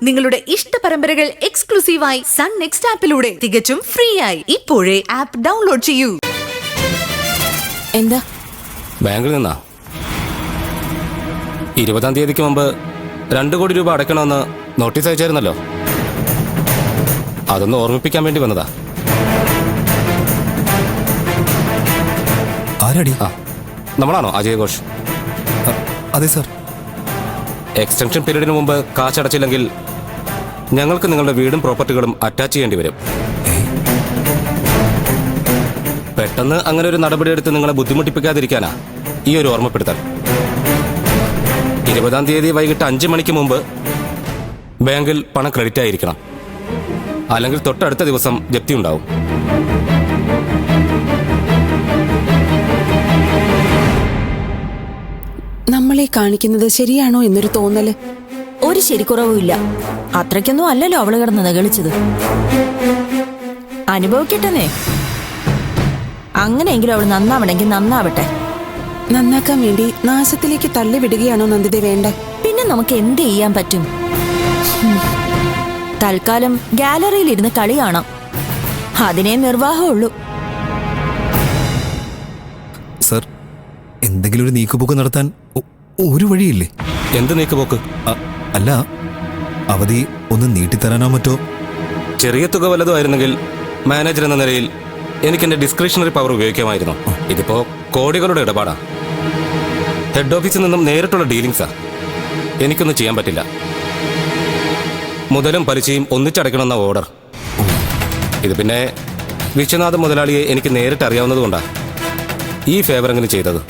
നിങ്ങളുടെ ഇഷ്ട പരമ്പരകൾ എക്സ്ക്ലൂസീവായി സൺ നെക്സ്റ്റ് ആപ്പിലൂടെ തികച്ചും ഫ്രീ ആയി ഇപ്പോഴേ ആപ്പ് ഡൗൺലോഡ് ചെയ്യൂ. എന്താ? ബാങ്കിൽ നിന്നാ 20-ാം തീയതിക്ക് മുമ്പ് 2 കോടി രൂപ അടയ്ക്കണമെന്ന് നോട്ടീസ് അയച്ചായിരുന്നല്ലോ. അതൊന്ന് ഓർമ്മിപ്പിക്കാൻ വേണ്ടി വന്നതാ. ആരടി? നമ്മളാണോ അജയ് ഘോഷ്? അതെ സാർ. എക്സ്റ്റൻഷൻ പീരീഡിന് മുമ്പ് കാശ് അടച്ചില്ലെങ്കിൽ ഞങ്ങൾക്ക് നിങ്ങളുടെ വീടും പ്രോപ്പർട്ടികളും അറ്റാച്ച് ചെയ്യേണ്ടി വരും. പെട്ടെന്ന് അങ്ങനെ ഒരു നടപടിയെടുത്ത് നിങ്ങളെ ബുദ്ധിമുട്ടിപ്പിക്കാതിരിക്കാനാ ഈ ഒരു ഓർമ്മപ്പെടുത്തൽ. 20-ാം തീയതി വൈകിട്ട് 5 മണിക്ക് മുമ്പ് ബാങ്കിൽ പണം ക്രെഡിറ്റ് ആയിരിക്കണം. അല്ലെങ്കിൽ തൊട്ടടുത്ത ദിവസം ജപ്തി ഉണ്ടാവും. നമ്മളെ കാണിക്കുന്നത് ശരിയാണോ എന്നൊരു തോന്നല്. ഒരു ശരിക്കുറവുമില്ല. അത്രയ്ക്കൊന്നും അല്ലല്ലോ അവള് കിടന്ന് നിഗളിച്ചത്. അനുഭവിക്കട്ടെന്നേ. അങ്ങനെയെങ്കിലും അവൾ നന്നാവണമെങ്കിൽ നന്നാവട്ടെ. നന്നാക്കാൻ വേണ്ടി നാശത്തിലേക്ക് തള്ളിവിടുകയാണോ നന്ദിത വേണ്ട? പിന്നെ നമുക്ക് എന്ത് ചെയ്യാൻ പറ്റും? തൽക്കാലം ഗാലറിയിലിരുന്ന് കളി കാണാം. അതിനേ നിർവാഹമുള്ളൂ. സർ, എന്തെങ്കിലും ഒരു നീക്കുപോക്ക് നടത്താൻ ഒരു വഴിയില്ലേ? എന്ത് നീക്കുപോക്ക്? അല്ല, അവധി ഒന്ന് നീട്ടിത്തരാനോ മറ്റോ? ചെറിയ തുക വല്ലതും ആയിരുന്നെങ്കിൽ മാനേജർ എന്ന നിലയിൽ എനിക്ക് എന്റെ ഡിസ്ക്രിഷണറി പവർ ഉപയോഗിക്കാമായിരുന്നു. ഇതിപ്പോ കോടികളുടെ ഇടപാടാ. ഹെഡ് ഓഫീസിൽ നിന്നും നേരിട്ടുള്ള ഡീലിങ്സാ. എനിക്കൊന്നും ചെയ്യാൻ പറ്റില്ല. മുതലും പലിശയും ഒന്നിച്ചടയ്ക്കണമെന്ന ഓർഡർ. ഇത് പിന്നെ വിശ്വനാഥ് മുതലാളിയെ എനിക്ക് നേരിട്ട് അറിയാവുന്നതുകൊണ്ടാണ് ഈ ഫേവറെങ്കിലും ചെയ്തത്.